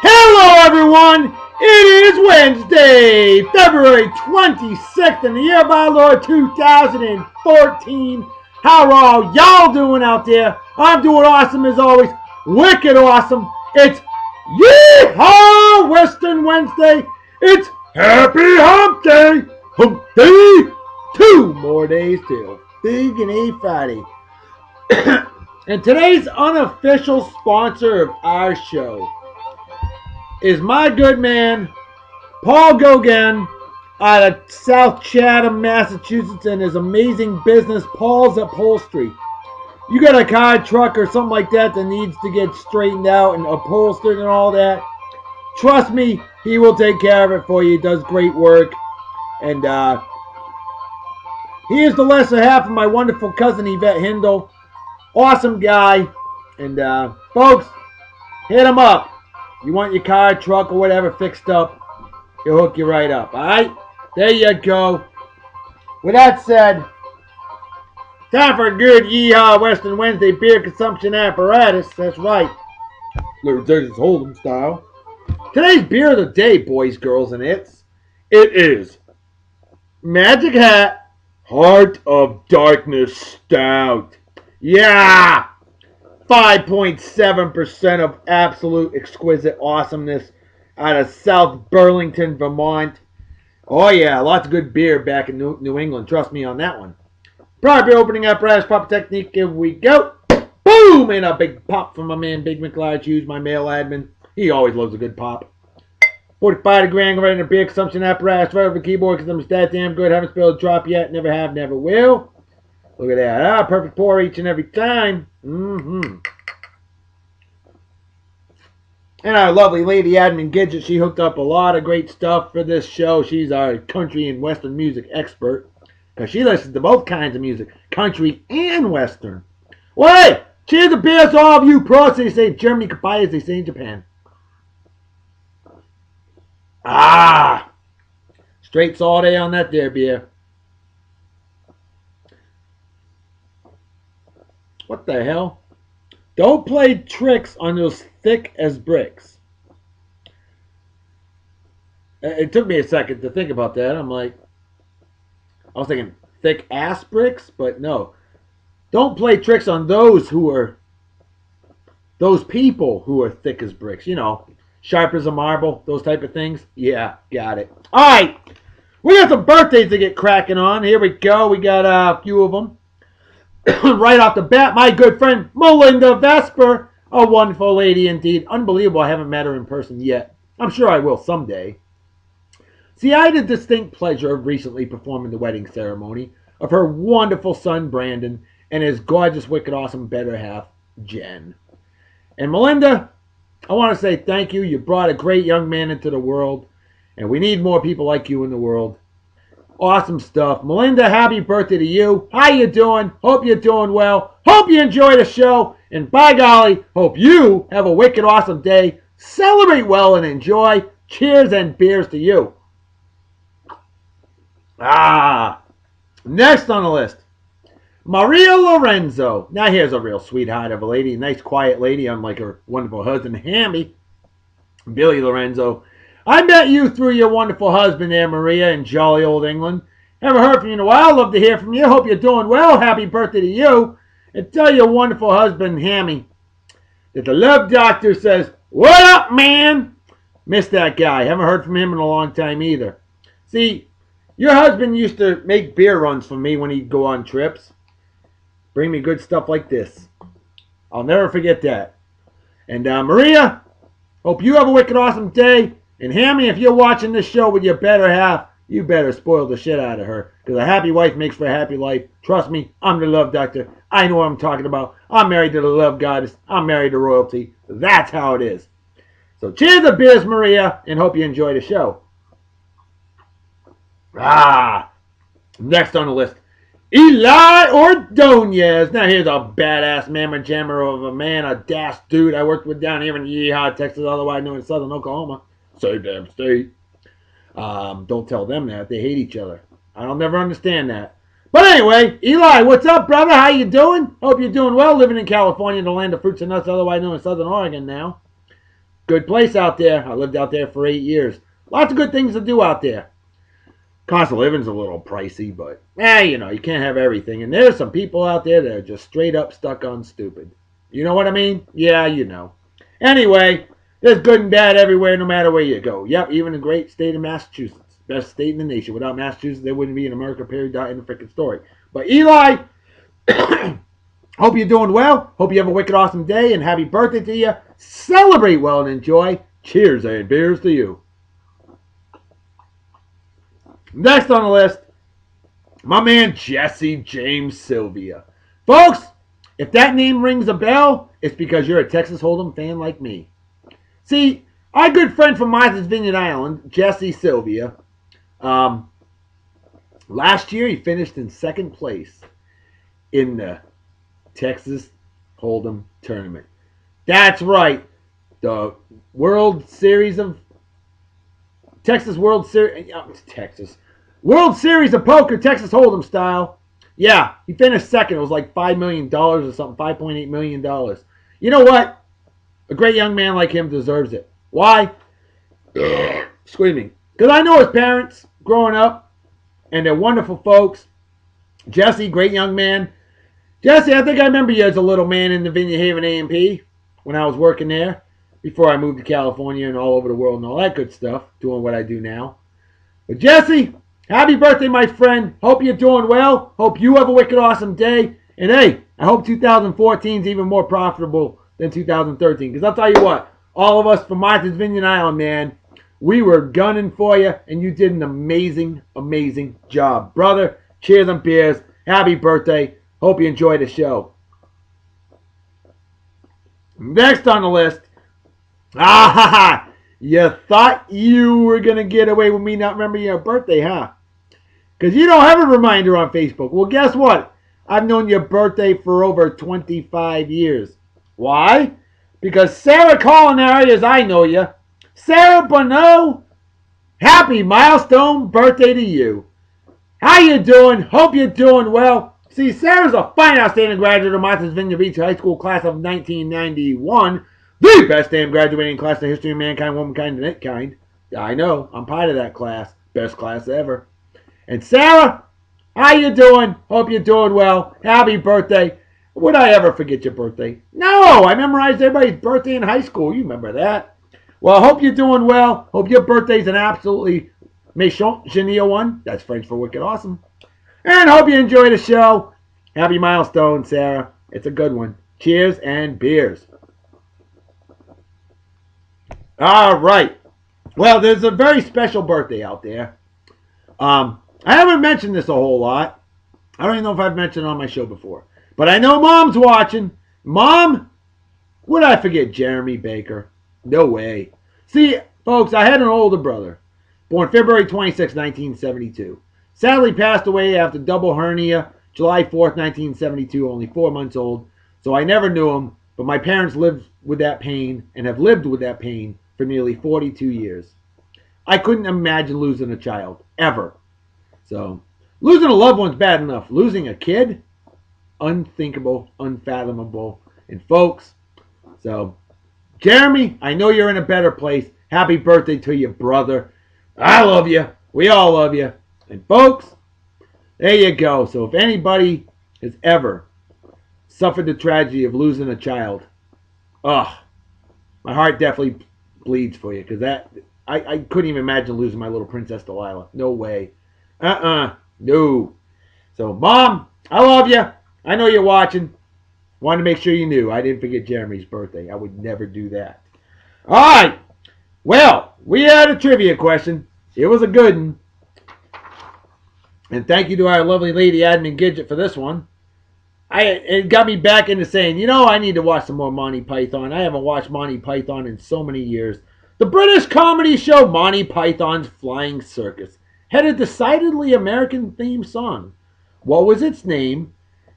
Hello everyone! It is Wednesday, February 26th in the year of our Lord 2014. How are all y'all doing out there? I'm doing awesome as always. Wicked awesome. It's Yeehaw Western Wednesday. It's Happy Hump Day. Hump Day. 2 more days till Big and A Friday. And today's unofficial sponsor of our show is my good man, Paul Gauguin, out of South Chatham, Massachusetts, and his amazing business, Paul's Upholstery. You got a car, truck, or something like that needs to get straightened out and upholstered and all that, trust me, he will take care of it for you. He does great work. And he is the lesser half of my wonderful cousin, Yvette Hindle. Awesome guy. And folks, hit him up. You want your car, truck, or whatever fixed up, he'll hook you right up, alright? There you go. With that said, time for a good Yeehaw Western Wednesday beer consumption apparatus. That's right. Little Texas Hold'em style. Today's beer of the day, boys, girls, and it is Magic Hat Heart of Darkness Stout. Yeah! 5.7% of absolute exquisite awesomeness out of South Burlington, Vermont. Oh yeah, lots of good beer back in New England. Trust me on that one. Proper opening apparatus, proper technique. Here we go. Boom! And a big pop from my man Big McLarge Hughes, my mail admin. He always loves a good pop. 45 degree angle right in the beer consumption apparatus. Right over the keyboard because I'm that damn good. Haven't spilled a drop yet. Never have, never will. Look at that. Perfect pour each and every time. And our lovely lady admin Gidget, she hooked up a lot of great stuff for this show. She's our country and western music expert. Because she listens to both kinds of music. Country and western. Well, hey, cheers to beers to all of you pros. They say in Germany, goodbye as they say in Japan. Straight all day on that there beer. What the hell? Don't play tricks on those thick as bricks. It took me a second to think about that. I'm like, I was thinking thick ass bricks, but no. Don't play tricks on those people who are thick as bricks. You know, sharp as a marble, those type of things. Yeah, got it. All right, we got some birthdays to get cracking on. Here we go. We got a few of them. Right off the bat, my good friend Melinda Vesper, a wonderful lady indeed. Unbelievable, I haven't met her in person yet. I'm sure I will someday. See, I had the distinct pleasure of recently performing the wedding ceremony of her wonderful son Brandon and his gorgeous, wicked, awesome better half Jen. And Melinda, I want to say thank you. You brought a great young man into the world, and we need more people like you in the world. Awesome stuff. Melinda, happy birthday to you. How you doing? Hope you're doing well. Hope you enjoy the show. And by golly, hope you have a wicked awesome day. Celebrate well and enjoy. Cheers and beers to you. Next on the list, Maria Lorenzo. Now here's a real sweetheart of a lady. A nice quiet lady, unlike her wonderful husband, Hammy. Billy Lorenzo. I met you through your wonderful husband there, Maria, in jolly old England. Haven't heard from you in a while. Love to hear from you. Hope you're doing well. Happy birthday to you. And tell your wonderful husband, Hammy, that the love doctor says, what up, man? Miss that guy. Haven't heard from him in a long time either. See, your husband used to make beer runs for me when he'd go on trips. Bring me good stuff like this. I'll never forget that. And Maria, hope you have a wicked awesome day. And Hammy, if you're watching this show with your better half, you better spoil the shit out of her. Because a happy wife makes for a happy life. Trust me, I'm the love doctor. I know what I'm talking about. I'm married to the love goddess. I'm married to royalty. That's how it is. So cheers to beers, Maria, and hope you enjoy the show. Next on the list, Eli Ordonez. Now here's a badass mamma jammer of a man, a dash dude I worked with down here in Yeehaw, Texas, otherwise known as Southern Oklahoma. Same damn state. Don't tell them that. They hate each other. I'll never understand that. But anyway, Eli, what's up, brother? How you doing? Hope you're doing well, living in California, the land of fruits and nuts, otherwise known as Southern Oregon now. Good place out there. I lived out there for 8 years. Lots of good things to do out there. Cost of living's a little pricey, but you can't have everything. And there's some people out there that are just straight up stuck on stupid. You know what I mean? Yeah, you know. Anyway, there's good and bad everywhere, no matter where you go. Yep, even the great state of Massachusetts. Best state in the nation. Without Massachusetts, there wouldn't be an America, period, dot, in the freaking story. But Eli, hope you're doing well. Hope you have a wicked awesome day, and happy birthday to you. Celebrate well and enjoy. Cheers and beers to you. Next on the list, my man Jesse James Sylvia. Folks, if that name rings a bell, it's because you're a Texas Hold'em fan like me. See, our good friend from Martha's Vineyard Island, Jesse Sylvia, last year he finished in second place in the Texas Hold'em tournament. That's right, the World Series of World Series of Poker, Texas Hold'em style. Yeah, he finished second. It was like $5 million or something, $5.8 million. You know what? A great young man like him deserves it. Why? Excuse me. Because I know his parents growing up, and they're wonderful folks. Jesse, great young man. Jesse, I think I remember you as a little man in the Vineyard Haven A&P when I was working there before I moved to California and all over the world and all that good stuff, doing what I do now. But Jesse, happy birthday, my friend. Hope you're doing well. Hope you have a wicked awesome day. And hey, I hope 2014 is even more profitable than 2013. Because I'll tell you what, all of us from Martha's Vineyard Island, man, we were gunning for you, and you did an amazing, amazing job. Brother, cheers and beers. Happy birthday. Hope you enjoy the show. Next on the list, you thought you were going to get away with me not remembering your birthday, huh? Because you don't have a reminder on Facebook. Well, guess what? I've known your birthday for over 25 years. Why? Because Sara Culinary, as I know you, Sara Bonneau, happy milestone birthday to you. How you doing? Hope you're doing well. See, Sara's a fine, outstanding graduate of Martha's Vineyard Beach High School class of 1991. The best damn graduating class in the history of mankind, womankind, and it kind. I know. I'm part of that class. Best class ever. And Sara, how you doing? Hope you're doing well. Happy birthday. Would I ever forget your birthday? No, I memorized everybody's birthday in high school. You remember that. Well, I hope you're doing well. Hope your birthday's an absolutely méchant, genial one. That's French for wicked awesome. And hope you enjoy the show. Happy milestone, Sara. It's a good one. Cheers and beers. All right. Well, there's a very special birthday out there. I haven't mentioned this a whole lot. I don't even know if I've mentioned it on my show before. But I know Mom's watching. Mom, would I forget Jeremy Baker? No way. See, folks, I had an older brother, born February 26, 1972. Sadly passed away after double hernia, July 4th, 1972, only 4 months old. So I never knew him, but my parents lived with that pain and have lived with that pain for nearly 42 years. I couldn't imagine losing a child, ever. So, losing a loved one's bad enough. Losing a kid? Unthinkable, unfathomable. And folks, so, Jeremy, I know you're in a better place. Happy birthday to your brother. I love you. We all love you. And folks, there you go. So if anybody has ever suffered the tragedy of losing a child, my heart definitely bleeds for you. Because I couldn't even imagine losing my little Princess Delilah. No way. No. So, Mom, I love you. I know you're watching. Wanted to make sure you knew. I didn't forget Jeremy's birthday. I would never do that. All right. Well, we had a trivia question. It was a good one. And thank you to our lovely lady admin Gidget for this one. It got me back into saying, I need to watch some more Monty Python. I haven't watched Monty Python in so many years. The British comedy show Monty Python's Flying Circus had a decidedly American theme song. What was its name,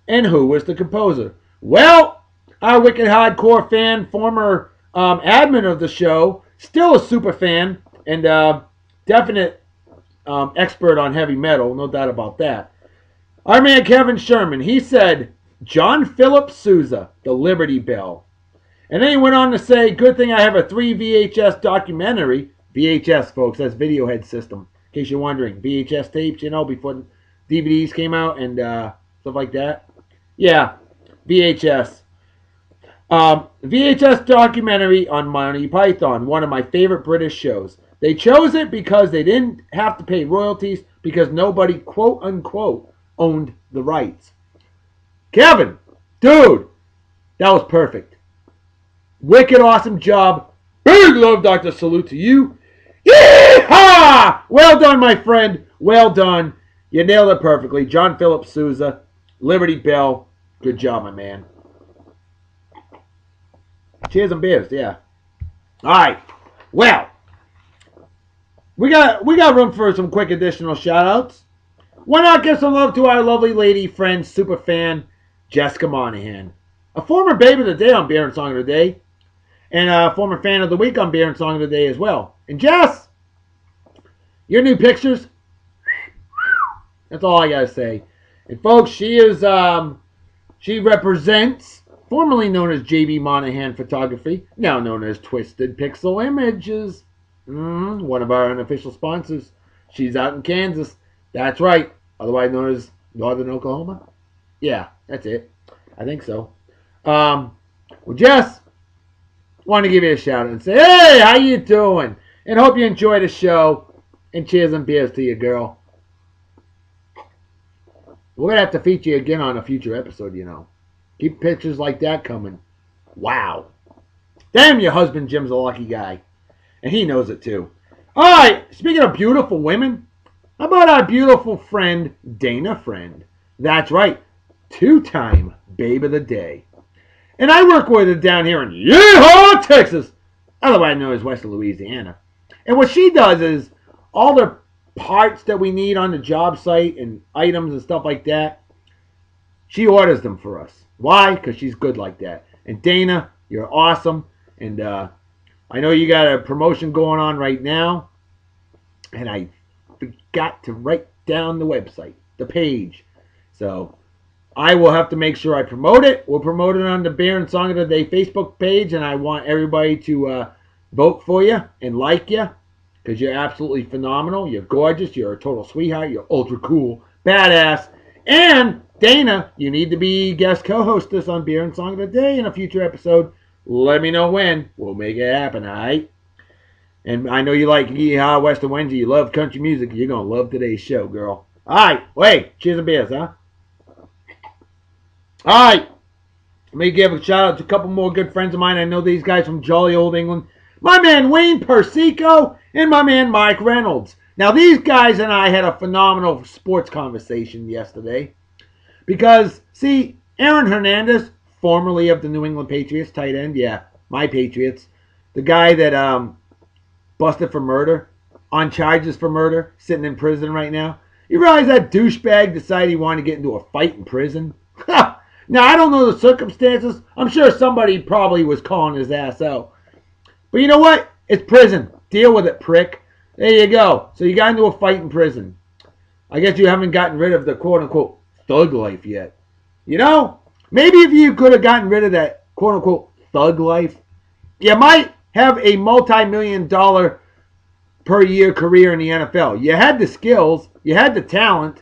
and who was the composer? Well, our wicked hardcore fan, former admin of the show, still a super fan, and definite expert on heavy metal, no doubt about that. Our man Kevin Sherman, he said John Philip Sousa, the Liberty Bell. And then he went on to say, good thing I have a 3 VHS documentary. VHS, folks, that's video head system. In case you're wondering, VHS tapes, before DVDs came out and stuff like that. Yeah, VHS. VHS documentary on Monty Python, one of my favorite British shows. They chose it because they didn't have to pay royalties because nobody, quote unquote, owned the rights. Kevin, dude, that was perfect. Wicked awesome job. Big love, Dr. Salute to you. Yee-haw! Well done, my friend. Well done. You nailed it perfectly. John Philip Sousa, Liberty Bell. Good job, my man. Cheers and beers, yeah. All right. Well, we got room for some quick additional shout-outs. Why not give some love to our lovely lady friend, super fan, Jessica Monahan. A former Babe of the Day on Beer and Song of the Day. And a former Fan of the Week on Beer and Song of the Day as well. And Jess, your new pictures, that's all I got to say. And folks, she represents, formerly known as JB Monahan Photography, now known as Twisted Pixel Images. One of our unofficial sponsors. She's out in Kansas. That's right. Otherwise known as Northern Oklahoma. Yeah, that's it. I think so. Well, Jess, want to give you a shout out and say, hey, how you doing? And hope you enjoy the show. And cheers and beers to you, girl. We're going to have to feature you again on a future episode, Keep pictures like that coming. Wow. Damn, your husband Jim's a lucky guy. And he knows it too. All right, speaking of beautiful women, how about our beautiful friend, Dayna Friend? That's right, 2-time Babe of the Day. And I work with her down here in Yeehaw, Texas, otherwise known as West Louisiana. And what she does is all the parts that we need on the job site and items and stuff like that, she orders them for us. Why? Because she's good like that. And Dayna, you're awesome. And I know you got a promotion going on right now. And I forgot to write down the website, the page. So I will have to make sure I promote it. We'll promote it on the Beer and Song of the Day Facebook page. And I want everybody to vote for you and like you. Because you're absolutely phenomenal. You're gorgeous. You're a total sweetheart. You're ultra cool. Badass. And Dayna, you need to be guest co-hostess on Beer and Song of the Day in a future episode. Let me know when. We'll make it happen, alright? And I know you like Yeehaw Western Wednesday. You love country music. You're going to love today's show, girl. Alright. Wait. Cheers and beers, huh? Alright. Let me give a shout out to a couple more good friends of mine. I know these guys from jolly old England. My man Wayne Persico and my man Mike Reynolds. Now these guys and I had a phenomenal sports conversation yesterday. Because, see, Aaron Hernandez, formerly of the New England Patriots, tight end, yeah, my Patriots. The guy that busted for murder, on charges for murder, sitting in prison right now. You realize that douchebag decided he wanted to get into a fight in prison? Now, I don't know the circumstances. I'm sure somebody probably was calling his ass out. But you know what? It's prison. Deal with it, prick. There you go. So you got into a fight in prison. I guess you haven't gotten rid of the quote-unquote thug life yet. You know? Maybe if you could have gotten rid of that quote-unquote thug life, you might have a multi-million-dollar per year career in the NFL. You had the skills. You had the talent.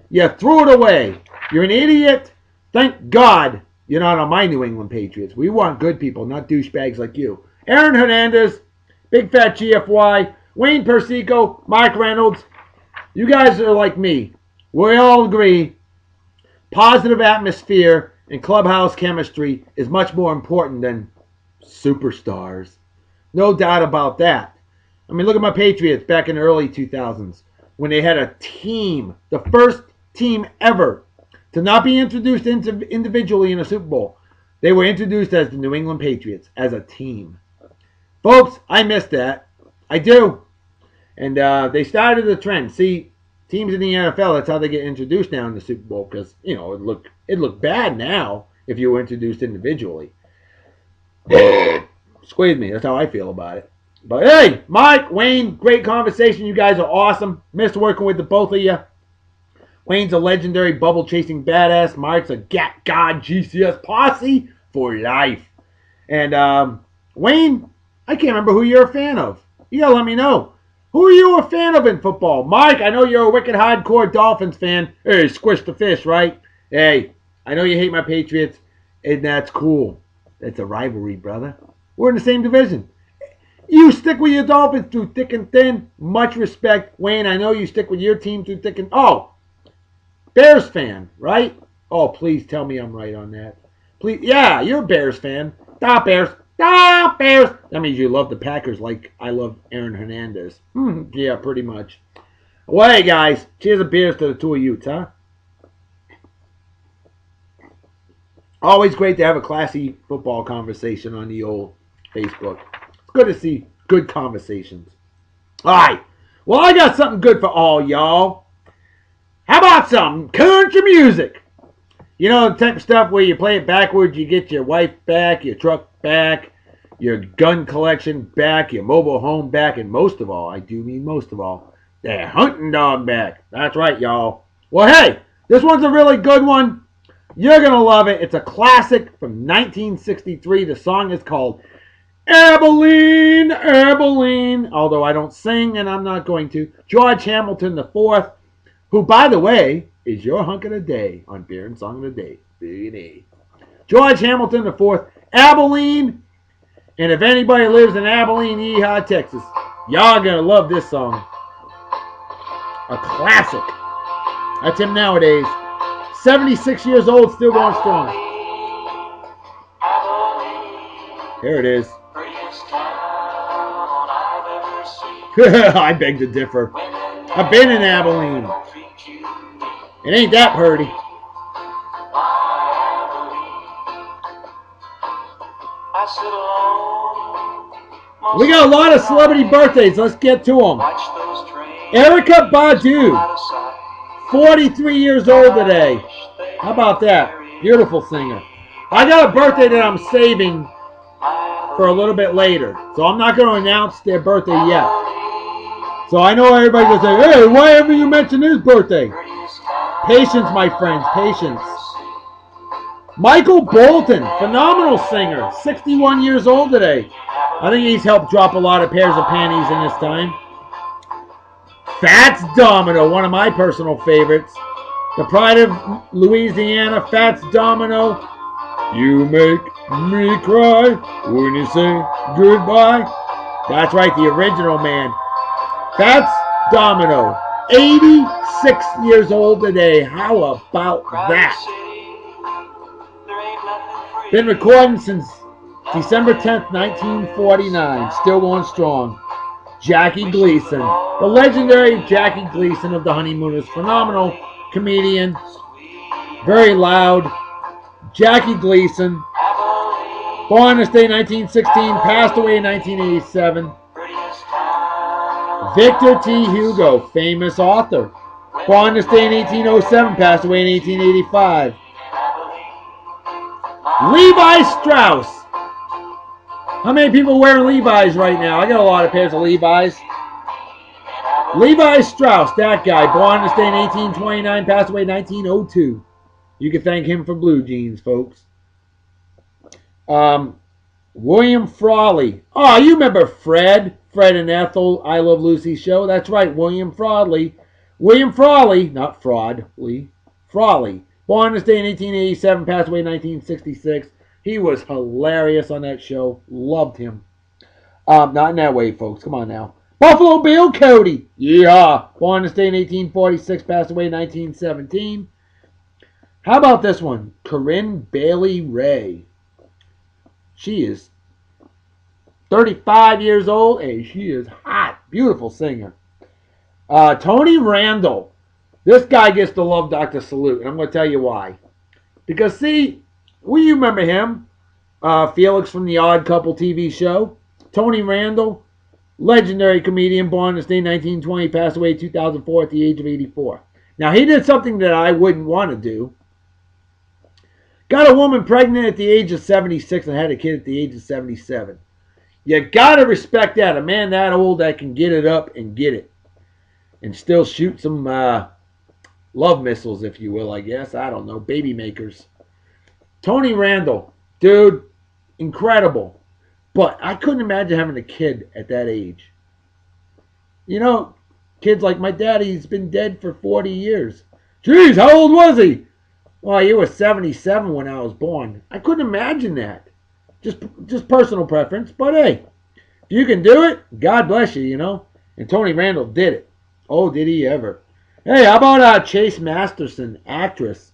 You threw it away. You're an idiot. Thank God you're not on my New England Patriots. We want good people, not douchebags like you. Aaron Hernandez, Big Fat GFY, Wayne Persico, Mike Reynolds. You guys are like me. We all agree positive atmosphere and clubhouse chemistry is much more important than superstars. No doubt about that. I mean, look at my Patriots back in the early 2000s when they had a team, the first team ever to not be introduced individually in a Super Bowl. They were introduced as the New England Patriots, as a team. Folks, I miss that. I do. And they started the trend. See, teams in the NFL, that's how they get introduced now in the Super Bowl because, you know, it looked bad now if you were introduced individually. Squeeze me. That's how I feel about it. But hey, Mike, Wayne, great conversation. You guys are awesome. Missed working with the both of you. Wayne's a legendary bubble-chasing badass. Mike's a God GCS posse for life. And Wayne, I can't remember who you're a fan of. You gotta let me know. Who are you a fan of in football? Mike, I know you're a wicked hardcore Dolphins fan. Hey, squish the fish, right? Hey, I know you hate my Patriots, and that's cool. That's a rivalry, brother. We're in the same division. You stick with your Dolphins through thick and thin. Much respect. Wayne, I know you stick with your team through thick and... Oh, Bears fan, right? Oh, please tell me I'm right on that. Please, yeah, you're a Bears fan. Stop, Bears. Stop, Bears. That means you love the Packers like I love Aaron Hernandez. Yeah, pretty much. Well, hey, guys. Cheers of beers to the two of you, huh? Always great to have a classy football conversation on the old Facebook. It's good to see good conversations. All right. Well, I got something good for all y'all. How about some country music? You know, the type of stuff where you play it backwards, you get your wife back, your truck back, your gun collection back, your mobile home back, and most of all, I do mean most of all, the hunting dog back. That's right, y'all. Well, hey, this one's a really good one. You're going to love it. It's a classic from 1963. The song is called Abilene, Abilene. Although I don't sing, and I'm not going to. George Hamilton IV, who, by the way, is your hunk of the day on Beer and Song of the Day. B&A. George Hamilton IV, Abilene. And if anybody lives in Abilene, Yeehaw, Texas, y'all going to love this song. A classic. That's him nowadays. 76 years old, still going strong. Here it is. I beg to differ. I've been in Abilene. It ain't that pretty. We got a lot of celebrity birthdays. Let's get to them. Erykah Badu, 43 years old today. How about that? Beautiful singer. I got a birthday that I'm saving for a little bit later. So I'm not going to announce their birthday yet. So I know everybody's going to say, hey, why haven't you mentioned his birthday? Patience, my friends, patience. Michael Bolton, phenomenal singer, 61 years old today. I think he's helped drop a lot of pairs of panties in his time. Fats Domino, one of my personal favorites. The pride of Louisiana, Fats Domino. You make me cry when you say goodbye. That's right, the original man. Fats Domino, 86 years old today. How about that? Been recording since December 10th, 1949. Still going strong. Jackie Gleason. The legendary Jackie Gleason of the Honeymooners. Phenomenal comedian. Very loud. Jackie Gleason. Born this day 1916. Passed away in 1987. Victor T. Hugo. Famous author. Born this day in 1807. Passed away in 1885. Levi Strauss. How many people are wearing Levi's right now? I got a lot of pairs of Levi's. Levi Strauss, that guy, born this day in 1829, passed away in 1902. You can thank him for blue jeans, folks. William Frawley. Oh, you remember Fred and Ethel, I Love Lucy show? That's right, William Frawley. William Frawley, not Fraudley, Frawley. Born this day in 1887, passed away in 1966. He was hilarious on that show. Loved him. Not in that way, folks. Come on now. Buffalo Bill Cody. Yeah. Born this day in 1846, passed away in 1917. How about this one? Corinne Bailey Ray. She is 35 years old, and she is hot. Beautiful singer. Tony Randall. This guy gets to love Dr. Salute, and I'm going to tell you why. Because, see, you remember him. Felix from the Odd Couple TV show. Tony Randall, legendary comedian, born this day in 1920, passed away in 2004 at the age of 84. Now, he did something that I wouldn't want to do. Got a woman pregnant at the age of 76 and had a kid at the age of 77. You got to respect that. A man that old that can get it up and get it. And still shoot some love missiles, if you will, I guess. I don't know. Baby makers. Tony Randall. Dude, incredible. But I couldn't imagine having a kid at that age. You know, kids like my daddy's been dead for 40 years. Geez, how old was he? Well, he was 77 when I was born. I couldn't imagine that. Just personal preference. But hey, if you can do it, God bless you, you know. And Tony Randall did it. Oh, did he ever. Hey, how about Chase Masterson, actress?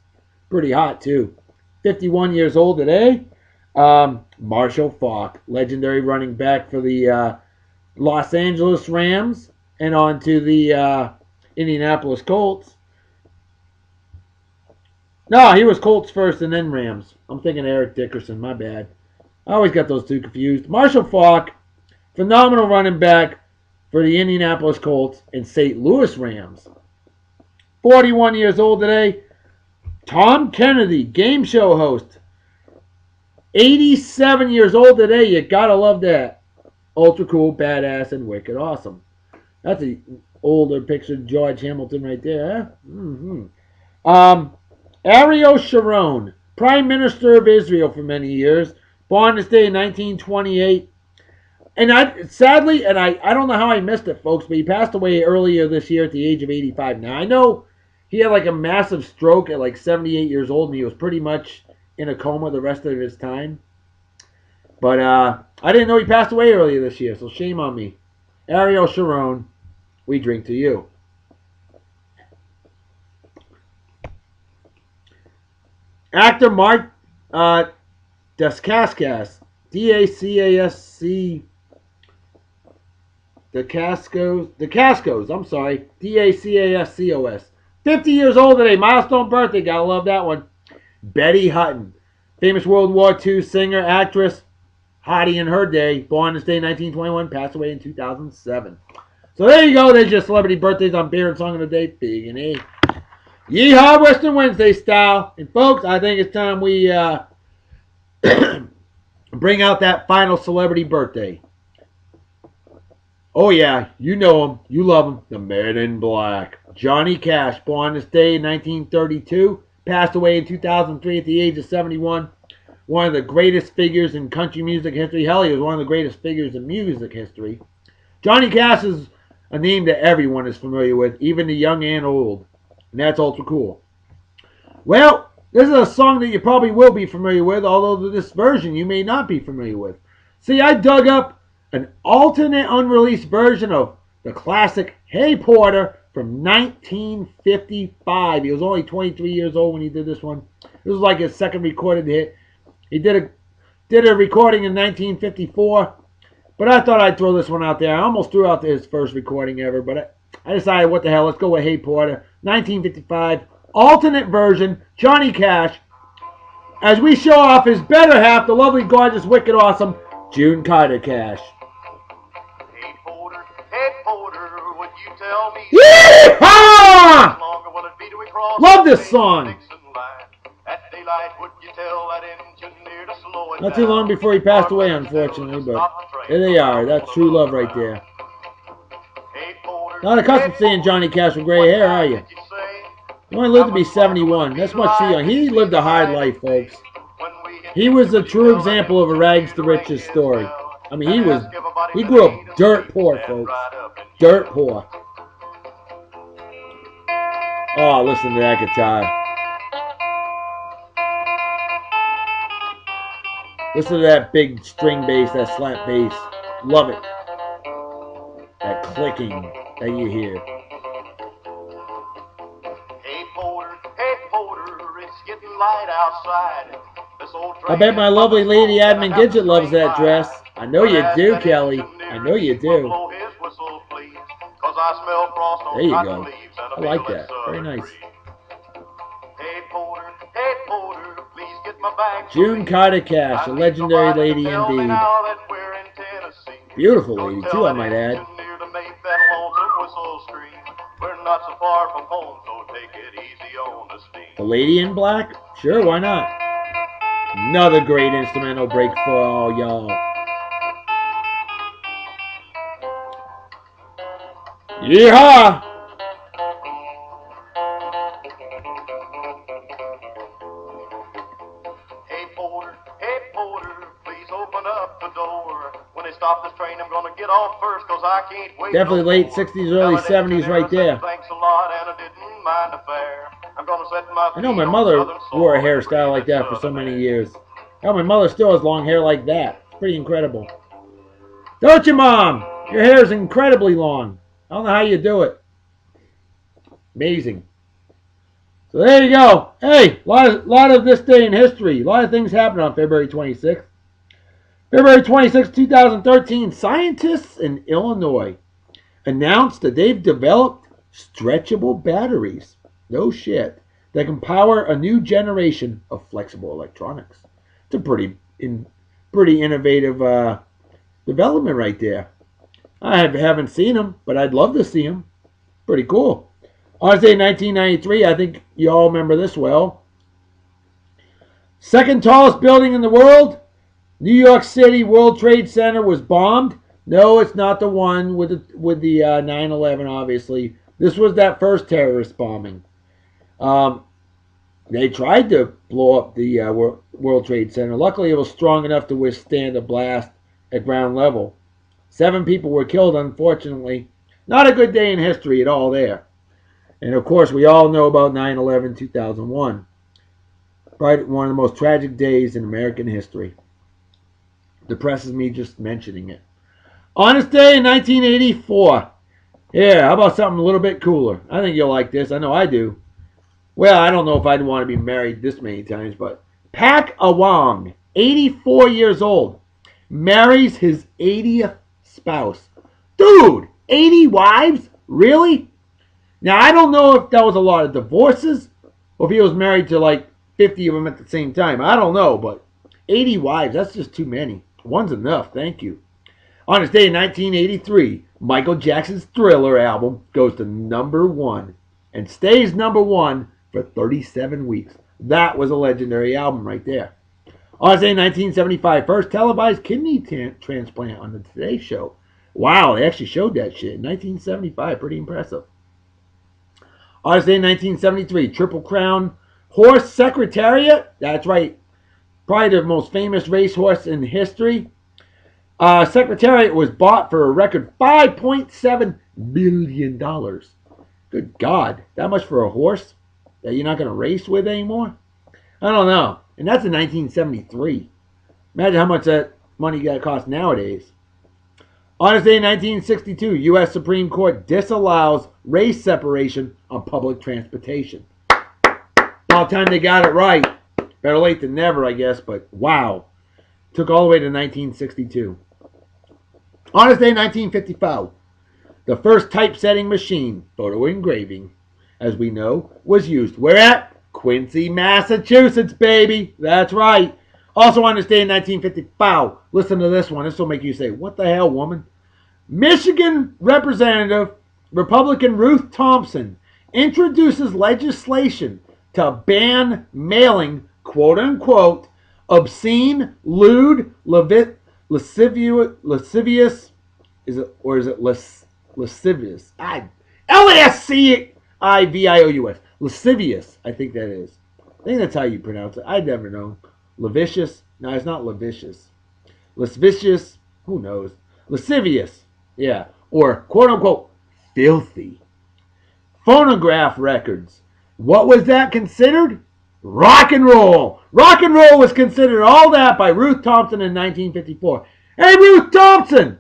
Pretty hot, too. 51 years old today. Marshall Faulk, legendary running back for the Los Angeles Rams and on to the Indianapolis Colts. No, he was Colts first and then Rams. I'm thinking Eric Dickerson, my bad. I always got those two confused. Marshall Faulk, phenomenal running back for the Indianapolis Colts and St. Louis Rams. 41 years old today. Tom Kennedy, game show host. 87 years old today. You gotta love that. Ultra cool, badass, and wicked awesome. That's an older picture of George Hamilton right there, huh? Mm-hmm. Ariel Sharon, Prime Minister of Israel for many years. Born this day in 1928. And sadly, I don't know how I missed it, folks, but he passed away earlier this year at the age of 85. Now, I know he had like a massive stroke at like 78 years old, and he was pretty much in a coma the rest of his time. But I didn't know he passed away earlier this year, so shame on me. Ariel Sharon, we drink to you. Actor Mark Dacascos, D-A-C-A-S-C, Dacascos, I'm sorry, D-A-C-A-S-C-O-S. 50 years old today, milestone birthday, gotta love that one. Betty Hutton, famous World War II singer, actress, hottie in her day, born this day 1921, passed away in 2007. So there you go, there's your celebrity birthdays on Beer and Song of the Day, Big and A. Yeehaw, Western Wednesday style. And folks, I think it's time we bring out that final celebrity birthday. Oh yeah, you know him, you love him, the Man in Black. Johnny Cash, born this day in 1932, passed away in 2003 at the age of 71. One of the greatest figures in country music history. Hell, he was one of the greatest figures in music history. Johnny Cash is a name that everyone is familiar with, even the young and old. And that's ultra cool. Well, this is a song that you probably will be familiar with, although this version you may not be familiar with. See, I dug up an alternate unreleased version of the classic Hey Porter from 1955. He was only 23 years old when he did this one. This was like his second recorded hit. He did a recording in 1954, but I thought I'd throw this one out there. I almost threw out his first recording ever, but I decided, what the hell, let's go with Hey Porter, 1955, alternate version, Johnny Cash, as we show off his better half, the lovely, gorgeous, wicked, awesome June Carter Cash. Hey Porter, would you tell me? Yeehaw! Love this song. Not too long before he passed away, unfortunately, but there they are. That's true love right there. Not accustomed to seeing Johnny Cash with gray hair, are you? He only lived to be 71. That's much too young. He lived a hard life, folks. He was a true example of a rags to riches story. I mean, he grew up dirt poor, folks. Dirt poor. Oh, listen to that guitar. Listen to that big string bass, that slap bass. Love it. That clicking that you hear. Hey Porter, it's getting light outside. I bet my lovely lady admin Gidget loves that dress. I know you do, Kelly. I know you do. There you go. I like that. Very nice. Hey Porter, please get my bag. June Carter Cash, a legendary lady indeed. Beautiful lady, too, I might add. We're not so far from home, so take it easy on the steam. The Lady in Black? Sure, why not? Another great instrumental break for all y'all. Yeehaw! Hey Porter, please gonna get off first, 'cause I can't wait. Definitely no late more. 60s, early Now, 70s engineer right there. said thanks a lot, and I didn't mind the fare. I'm gonna set my I know my feet on mother southern wore a soil and hairstyle like breathe that for so southern many air. years. Hell, my mother still has long hair like that. It's pretty incredible. Don't you, Mom? Your hair is incredibly long. I don't know how you do it. Amazing. So there you go. Hey, lot of this day in history. A lot of things happened on February 26th. February 26, 2013, scientists in Illinois announced that they've developed stretchable batteries. No shit. That can power a new generation of flexible electronics. It's a pretty innovative development right there. I haven't seen them, but I'd love to see them. Pretty cool. On day 1993, I think you all remember this well. Second tallest building in the world, New York City World Trade Center was bombed. No, it's not the one with the 9/11. Obviously, this was that first terrorist bombing. They tried to blow up the World Trade Center. Luckily, it was strong enough to withstand a blast at ground level. 7 people were killed, unfortunately. Not a good day in history at all there. And of course, we all know about 9/11, 2001. Probably one of the most tragic days in American history. Depresses me just mentioning it. On this day in 1984. Yeah, how about something a little bit cooler? I think you'll like this. I know I do. Well, I don't know if I'd want to be married this many times, but Pak Awang, 84 years old, marries his 80th spouse. Dude, 80 wives? Really? Now, I don't know if that was a lot of divorces or if he was married to like 50 of them at the same time. I don't know, but 80 wives, that's just too many. One's enough, thank you. On this day in 1983, Michael Jackson's Thriller album goes to #1 and stays #1 for 37 weeks. That was a legendary album right there. On this day in 1975, first televised kidney transplant on the Today Show. Wow, they actually showed that shit in 1975. Pretty impressive. On this day in 1973, Triple Crown Horse Secretariat. That's right. Probably the most famous racehorse in history. Secretariat was bought for a record $5.7 billion. Good God. That much for a horse that you're not going to race with anymore? I don't know. And that's in 1973. Imagine how much that money got cost nowadays. On this day in 1962, U.S. Supreme Court disallows race separation on public transportation. About time they got it right. Better late than never, I guess, but wow. Took all the way to 1962. On this day in 1955, the first typesetting machine, photo engraving, as we know, was used. Where at? Quincy, Massachusetts, baby. That's right. Also on this day in 1955, listen to this one. This will make you say, what the hell, woman? Michigan Representative Republican Ruth Thompson introduces legislation to ban mailing, quote unquote, obscene, lewd, lascivious, is it lascivious? Lascivious. Lascivious, I think that is. I think that's how you pronounce it. I'd never know. Lascivious? No, it's not lascivious. Lascivious? Who knows? Lascivious. Yeah. Or, quote unquote, filthy. Phonograph records. What was that considered? Rock and roll. Rock and roll was considered all that by Ruth Thompson in 1954. Hey, Ruth Thompson!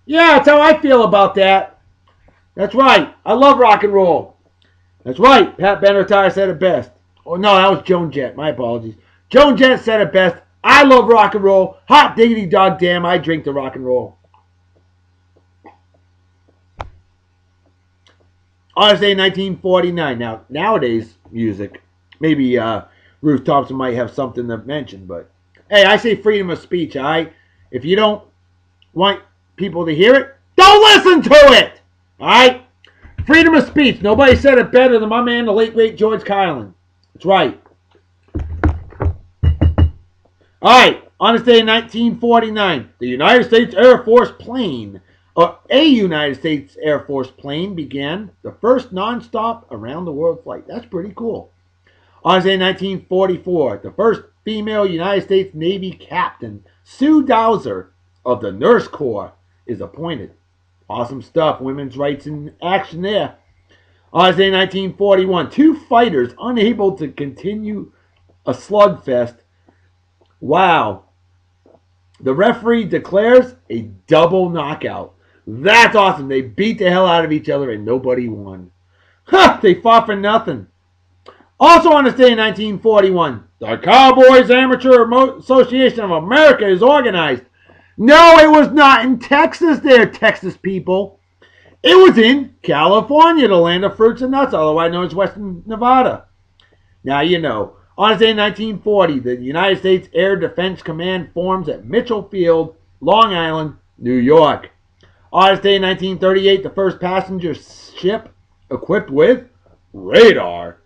Yeah, that's how I feel about that. That's right. I love rock and roll. That's right. Pat Benatar said it best. Oh, no, that was Joan Jett. My apologies. Joan Jett said it best. I love rock and roll. Hot diggity dog damn, I drink the rock and roll. Honestly, 1949. Now, nowadays, music, maybe Ruth Thompson might have something to mention, but hey, I say freedom of speech, all right? If you don't want people to hear it, don't listen to it, all right? Freedom of speech. Nobody said it better than my man, the late, great George Carlin. That's right. All right, on this day in 1949, the United States Air Force plane, or a United States Air Force plane, began the first non-stop around-the-world flight. That's pretty cool. On this day in 1944, the first female United States Navy captain, Sue Dowser of the Nurse Corps, is appointed. Awesome stuff. Women's rights in action there. On this day, 1941, two fighters unable to continue a slugfest. Wow. The referee declares a double knockout. That's awesome. They beat the hell out of each other and nobody won. They fought for nothing. Also on this day in 1941, the Cowboys Amateur Association of America is organized. No, it was not in Texas there, Texas people. It was in California, the land of fruits and nuts, otherwise known as Western Nevada. Now you know. On this day in 1940, the United States Air Defense Command forms at Mitchell Field, Long Island, New York. On this day in 1938, the first passenger ship equipped with radar.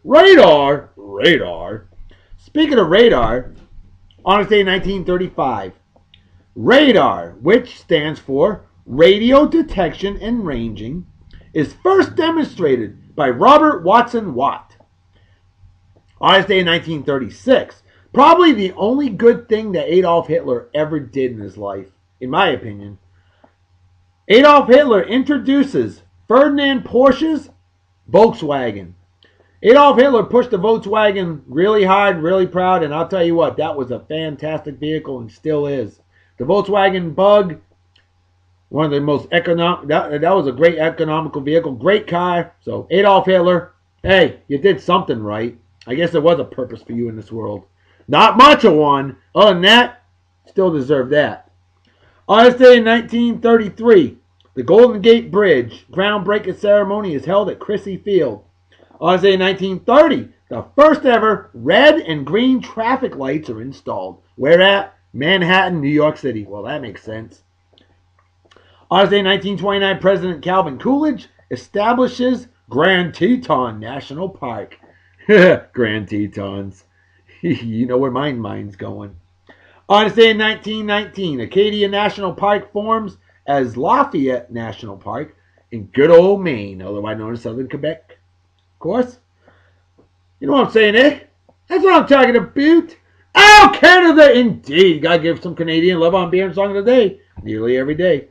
Speaking of radar, on this day in 1935, radar, which stands for radio detection and ranging, is first demonstrated by Robert Watson Watt. On this day in 1936, probably the only good thing that Adolf Hitler ever did in his life, in my opinion. Adolf Hitler introduces Ferdinand Porsche's Volkswagen. Adolf Hitler pushed the Volkswagen really hard, really proud, and I'll tell you what, that was a fantastic vehicle and still is. The Volkswagen Bug, one of the most economic, that was a great economical vehicle, great car. So Adolf Hitler, hey, you did something right. I guess there was a purpose for you in this world. Not much of one. Other than that, still deserve that. On this day in 1933, the Golden Gate Bridge groundbreaking ceremony is held at Crissy Field. On this day in 1930, the first ever red and green traffic lights are installed. Where at? Manhattan, New York City. Well, that makes sense. On this day in 1929, President Calvin Coolidge establishes Grand Teton National Park. Grand Tetons. You know where my mind's going. On this day in 1919, Acadia National Park forms as Lafayette National Park in good old Maine, otherwise known as Southern Quebec. Of course. You know what I'm saying, eh? That's what I'm talking about. Oh, Canada, indeed. Gotta give some Canadian love on beer and song of the day. Nearly every day.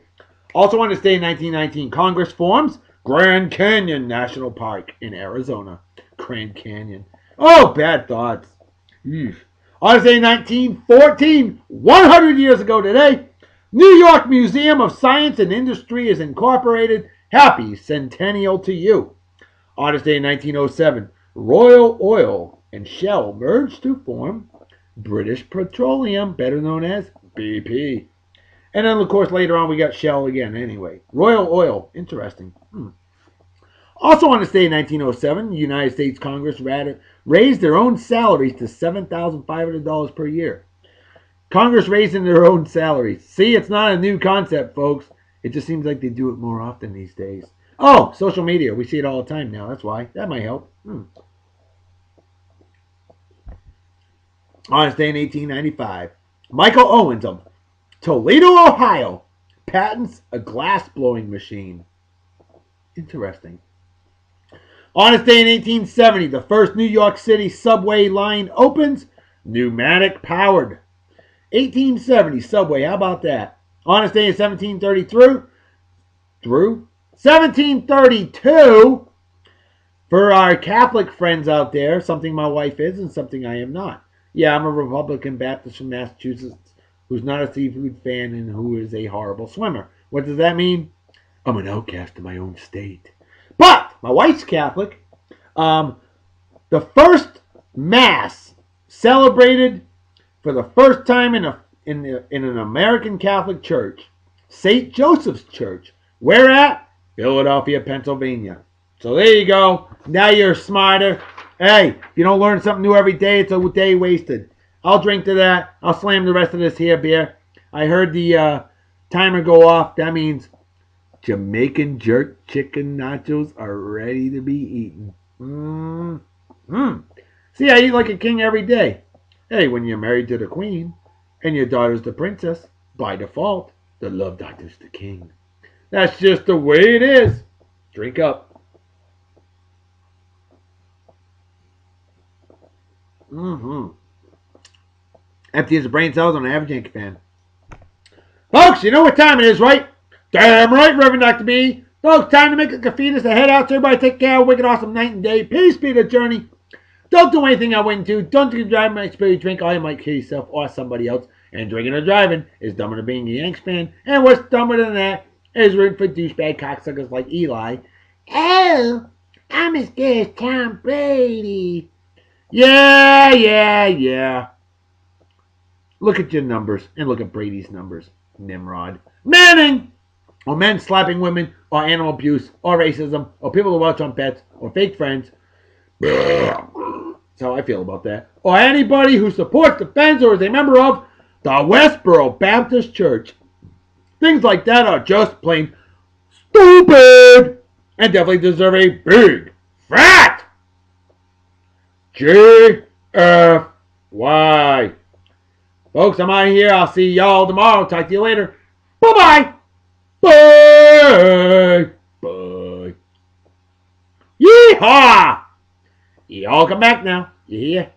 Also on this day in 1919, Congress forms Grand Canyon National Park in Arizona. Grand Canyon. Oh, bad thoughts. On this day in 1914, 100 years ago today, New York Museum of Science and Industry is incorporated. Happy centennial to you. On this day in 1907, Royal Oil and Shell merged to form British Petroleum, better known as BP. And then, of course, later on we got Shell again anyway. Royal Oil, interesting. Also on this day in 1907, the United States Congress raised their own salaries to $7,500 per year. Congress raising their own salaries. See, it's not a new concept, folks. It just seems like they do it more often these days. Oh, social media. We see it all the time now. That's why. That might help. On this day in 1895, Michael Owens of Toledo, Ohio, patents a glass-blowing machine. Interesting. On this day in 1870, the first New York City subway line opens, pneumatic powered. 1870 subway, how about that? On this day in 1732, for our Catholic friends out there, something my wife is and something I am not. Yeah, I'm a Republican Baptist from Massachusetts who's not a seafood fan and who is a horrible swimmer. What does that mean? I'm an outcast in my own state. But my wife's Catholic. The first Mass celebrated for the first time in an American Catholic church, St. Joseph's Church. Where at? Philadelphia, Pennsylvania. So there you go. Now you're smarter. Hey, if you don't learn something new every day, it's a day wasted. I'll drink to that. I'll slam the rest of this here beer. I heard the timer go off. That means Jamaican jerk chicken nachos are ready to be eaten. See, I eat like a king every day. Hey, when you're married to the queen and your daughter's the princess, by default, the love doctor's the king. That's just the way it is. Drink up. Empty as a brain cells on an average Yankee fan. Folks, you know what time it is, right? Damn right, Reverend Dr. B. Folks, time to make a cafetus to head out. So everybody take care. Wicked awesome night and day. Peace be the journey. Don't do anything I wouldn't do. Don't do driving my experience. Drink all you might kill yourself or somebody else. And drinking or driving is dumber than being a Yanks fan. And what's dumber than that is rooting for douchebag cocksuckers like Eli. Oh, I'm as good as Tom Brady. Yeah. Look at your numbers and look at Brady's numbers, Nimrod. Manning! Or men slapping women, or animal abuse, or racism, or people who watch on pets, or fake friends. That's how I feel about that. Or anybody who supports, defends, or is a member of the Westboro Baptist Church. Things like that are just plain stupid and definitely deserve a big, fat GFY. Folks, I'm out of here. I'll see y'all tomorrow. Talk to you later. Bye-bye. Bye. Yeehaw! Y'all come back now. You hear?